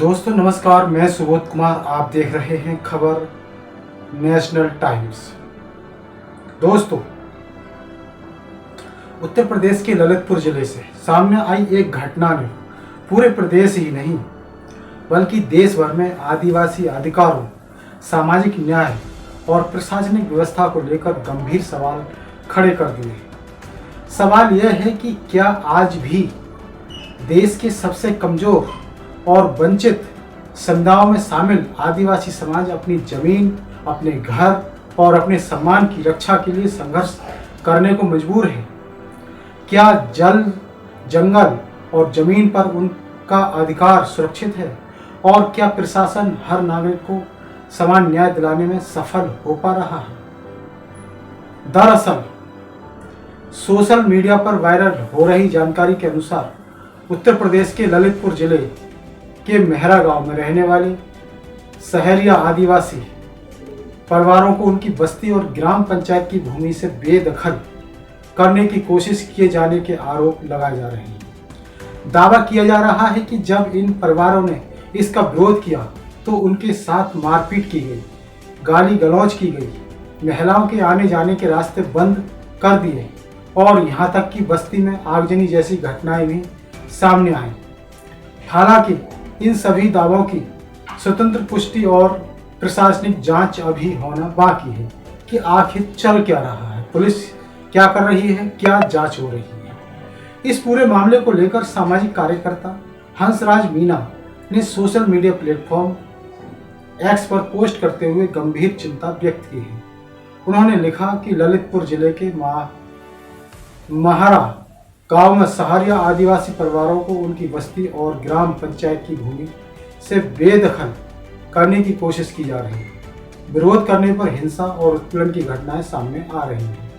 दोस्तों नमस्कार, मैं सुबोध कुमार। आप देख रहे हैं खबर नेशनल टाइम्स। दोस्तों, उत्तर प्रदेश के ललितपुर जिले से सामने आई एक घटना ने पूरे प्रदेश ही नहीं बल्कि देश भर में आदिवासी अधिकारों, सामाजिक न्याय और प्रशासनिक व्यवस्था को लेकर गंभीर सवाल खड़े कर दिए। सवाल यह है कि क्या आज भी देश के सबसे कमजोर और वंचित समुदायों में शामिल आदिवासी समाज अपनी जमीन, अपने घर और अपने सम्मान की रक्षा के लिए संघर्ष करने को मजबूर है? क्या जल, जंगल और जमीन पर उनका अधिकार सुरक्षित है? और क्या प्रशासन हर नागरिक को समान न्याय दिलाने में सफल हो पा रहा है? दरअसल सोशल मीडिया पर वायरल हो रही जानकारी के अनुसार उत्तर प्रदेश के ललितपुर जिले के मेहरा गांव में रहने वाले सहरिया आदिवासी परिवारों को उनकी बस्ती और ग्राम पंचायत की भूमि से बेदखल करने की कोशिश किए जाने के आरोप लगाए जा रहे हैं। दावा किया जा रहा है कि जब इन परिवारों ने इसका विरोध किया तो उनके साथ मारपीट की गई, गाली गलौज की गई, महिलाओं के आने जाने के रास्ते बंद कर दिए और यहाँ तक कि बस्ती में आगजनी जैसी घटनाएं भी सामने आई। हालांकि इन सभी दावों की स्वतंत्र पुष्टि और प्रशासनिक जांच अभी होना बाकी है कि आखिर चल क्या रहा है, पुलिस क्या कर रही है, क्या जांच हो रही है। इस पूरे मामले को लेकर सामाजिक कार्यकर्ता हंसराज मीना ने सोशल मीडिया प्लेटफॉर्म एक्स पर पोस्ट करते हुए गंभीर चिंता व्यक्त की है। उन्होंने लिखा कि ललितपुर जिले के महारा गांव में सहरिया आदिवासी परिवारों को उनकी बस्ती और ग्राम पंचायत की भूमि से बेदखल करने की कोशिश की जा रही है। विरोध करने पर हिंसा और उत्पीड़न की घटनाएं सामने आ रही हैं।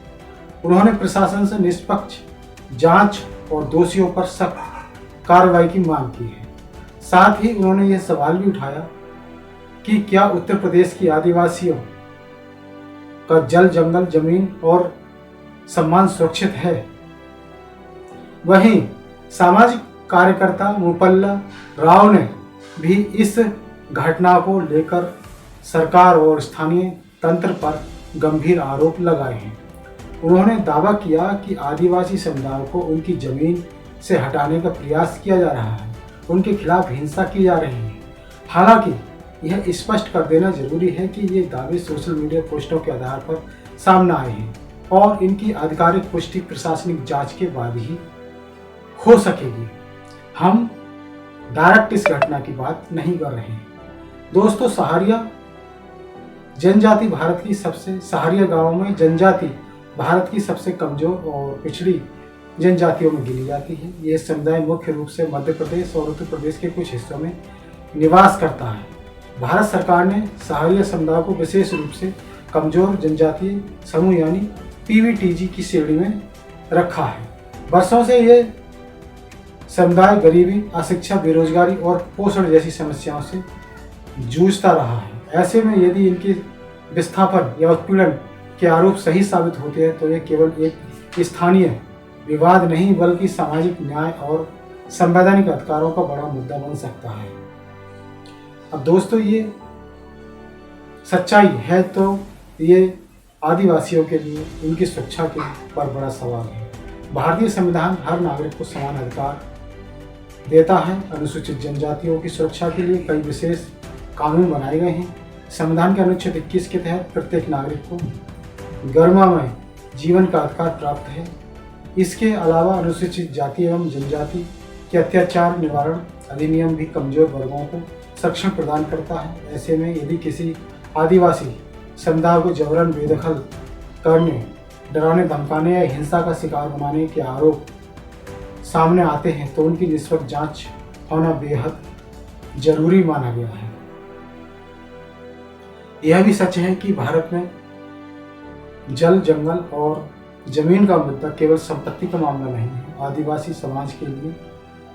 उन्होंने प्रशासन से निष्पक्ष जांच और दोषियों पर सख्त कार्रवाई की मांग की है। साथ ही उन्होंने यह सवाल भी उठाया कि क्या उत्तर प्रदेश की आदिवासियों का जल, जंगल, जमीन और सम्मान सुरक्षित है। वहीं सामाजिक कार्यकर्ता मुपल्ला राव ने भी इस घटना को लेकर सरकार और स्थानीय तंत्र पर गंभीर आरोप लगाए हैं। उन्होंने दावा किया कि आदिवासी समुदाय को उनकी जमीन से हटाने का प्रयास किया जा रहा है, उनके खिलाफ हिंसा की जा रही है। हालांकि यह स्पष्ट कर देना जरूरी है कि ये दावे सोशल मीडिया पोस्टों के आधार पर सामने आए हैं और इनकी आधिकारिक पुष्टि प्रशासनिक जांच के बाद ही हो सकेगी। हम डायरेक्ट इस घटना की बात नहीं कर रहे हैं। दोस्तों, सहरिया गांव में जनजाति भारत की सबसे कमजोर और पिछड़ी जनजातियों में गिनी जाती है। यह समुदाय मुख्य रूप से मध्य प्रदेश और उत्तर प्रदेश के कुछ हिस्सों में निवास करता है। भारत सरकार ने सहरिया समुदाय को विशेष रूप से कमजोर जनजातीय समूह यानी PVTG की श्रेणी में रखा है। वर्षों से ये समुदाय गरीबी, अशिक्षा, बेरोजगारी और पोषण जैसी समस्याओं से जूझता रहा है। ऐसे में यदि इनके विस्थापन या उत्पीड़न के आरोप सही साबित होते हैं तो यह केवल एक स्थानीय विवाद नहीं बल्कि सामाजिक न्याय और संवैधानिक अधिकारों का बड़ा मुद्दा बन सकता है। अब दोस्तों, ये सच्चाई है तो ये आदिवासियों के लिए उनकी सुरक्षा के पर बड़ा सवाल है। भारतीय संविधान हर नागरिक को समान अधिकार देता है। अनुसूचित जनजातियों की सुरक्षा के लिए कई विशेष कानून बनाए गए हैं। संविधान के अनुच्छेद 21 के तहत प्रत्येक नागरिक को गरिमामय जीवन का अधिकार प्राप्त है। इसके अलावा अनुसूचित जाति एवं जनजाति के अत्याचार निवारण अधिनियम भी कमजोर वर्गों को संरक्षण प्रदान करता है। ऐसे में यदि किसी आदिवासी समुदाय को जबरन बेदखल करने, डराने, धमकाने या हिंसा का शिकार बनाने के आरोप सामने आते हैं तो उनकी निष्पक्ष जांच होना बेहद जरूरी माना गया है। यह भी सच है कि भारत में जल, जंगल और जमीन का मुद्दा केवल संपत्ति का मामला नहीं है। आदिवासी समाज के लिए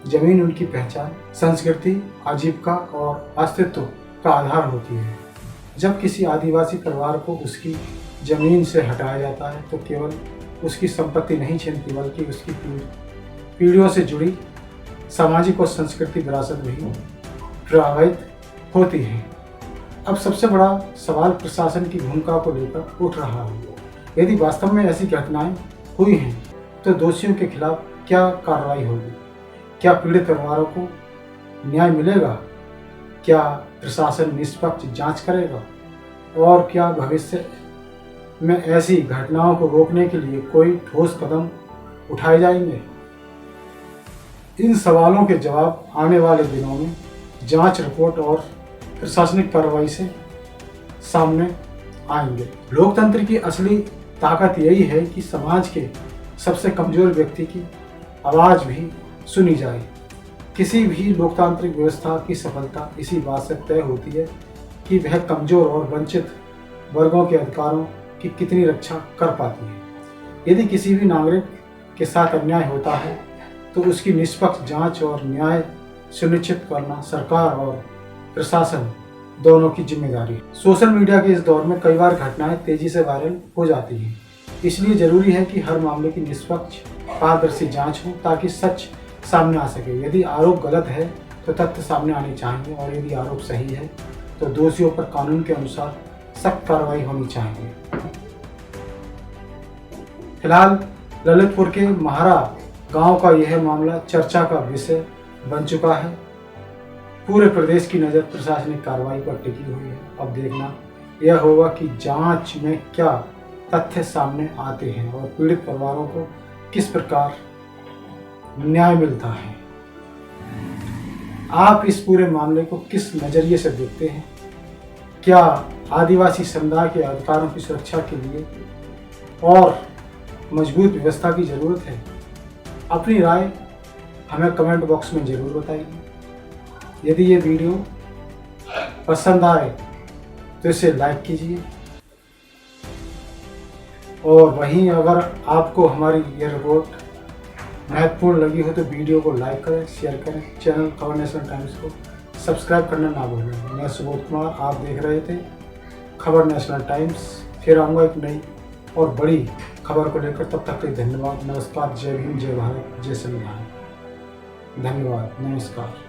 जमीन उनकी पहचान, संस्कृति, आजीविका और अस्तित्व का आधार होती है। जब किसी आदिवासी परिवार को उसकी जमीन से हटाया जाता है तो केवल उसकी संपत्ति नहीं छीनती बल्कि उसकी पीढ़ियों से जुड़ी सामाजिक और सांस्कृतिक विरासत भी प्रभावित होती हैं। अब सबसे बड़ा सवाल प्रशासन की भूमिका को लेकर उठ रहा है। यदि वास्तव में ऐसी घटनाएं हुई हैं तो दोषियों के खिलाफ क्या कार्रवाई होगी? क्या पीड़ित परिवारों को न्याय मिलेगा? क्या प्रशासन निष्पक्ष जांच करेगा? और क्या भविष्य में ऐसी घटनाओं को रोकने के लिए कोई ठोस कदम उठाए जाएंगे? इन सवालों के जवाब आने वाले दिनों में जांच रिपोर्ट और प्रशासनिक कार्रवाई से सामने आएंगे। लोकतंत्र की असली ताकत यही है कि समाज के सबसे कमजोर व्यक्ति की आवाज़ भी सुनी जाए। किसी भी लोकतांत्रिक व्यवस्था की सफलता इसी बात से तय होती है कि वह कमजोर और वंचित वर्गों के अधिकारों की कितनी रक्षा कर पाती है। यदि किसी भी नागरिक के साथ अन्याय होता है तो उसकी निष्पक्ष जांच और न्याय सुनिश्चित करना सरकार और प्रशासन दोनों की जिम्मेदारी है। सोशल मीडिया के इस दौर में कई बार घटनाएं तेजी से वायरल हो जाती हैं, इसलिए जरूरी है कि हर मामले की निष्पक्ष पारदर्शी जांच हो ताकि सच सामने आ सके। यदि आरोप गलत है तो तथ्य सामने आने चाहिए और यदि आरोप सही है तो दोषियों पर कानून के अनुसार सख्त कार्रवाई होनी चाहिए। फिलहाल ललितपुर के महारा गांव का यह मामला चर्चा का विषय बन चुका है। पूरे प्रदेश की नज़र प्रशासनिक कार्रवाई पर टिकी हुई है। अब देखना यह होगा कि जांच में क्या तथ्य सामने आते हैं और पीड़ित परिवारों को किस प्रकार न्याय मिलता है। आप इस पूरे मामले को किस नज़रिए से देखते हैं? क्या आदिवासी समुदाय के अधिकारों की सुरक्षा के लिए और मजबूत व्यवस्था की ज़रूरत है? अपनी राय हमें कमेंट बॉक्स में ज़रूर बताइए। यदि ये वीडियो पसंद आए तो इसे लाइक कीजिए और वहीं अगर आपको हमारी ये रिपोर्ट महत्वपूर्ण लगी हो तो वीडियो को लाइक करें, शेयर करें। चैनल खबर नेशनल टाइम्स को सब्सक्राइब करना ना भूलें। मैं सुबोध कुमार, आप देख रहे थे खबर नेशनल टाइम्स। फिर आऊँगा एक नई और बड़ी खबर को लेकर। तब तक के धन्यवाद। नमस्कार। जय हिंद, जय भारत, जय संविधान। धन्यवाद। नमस्कार।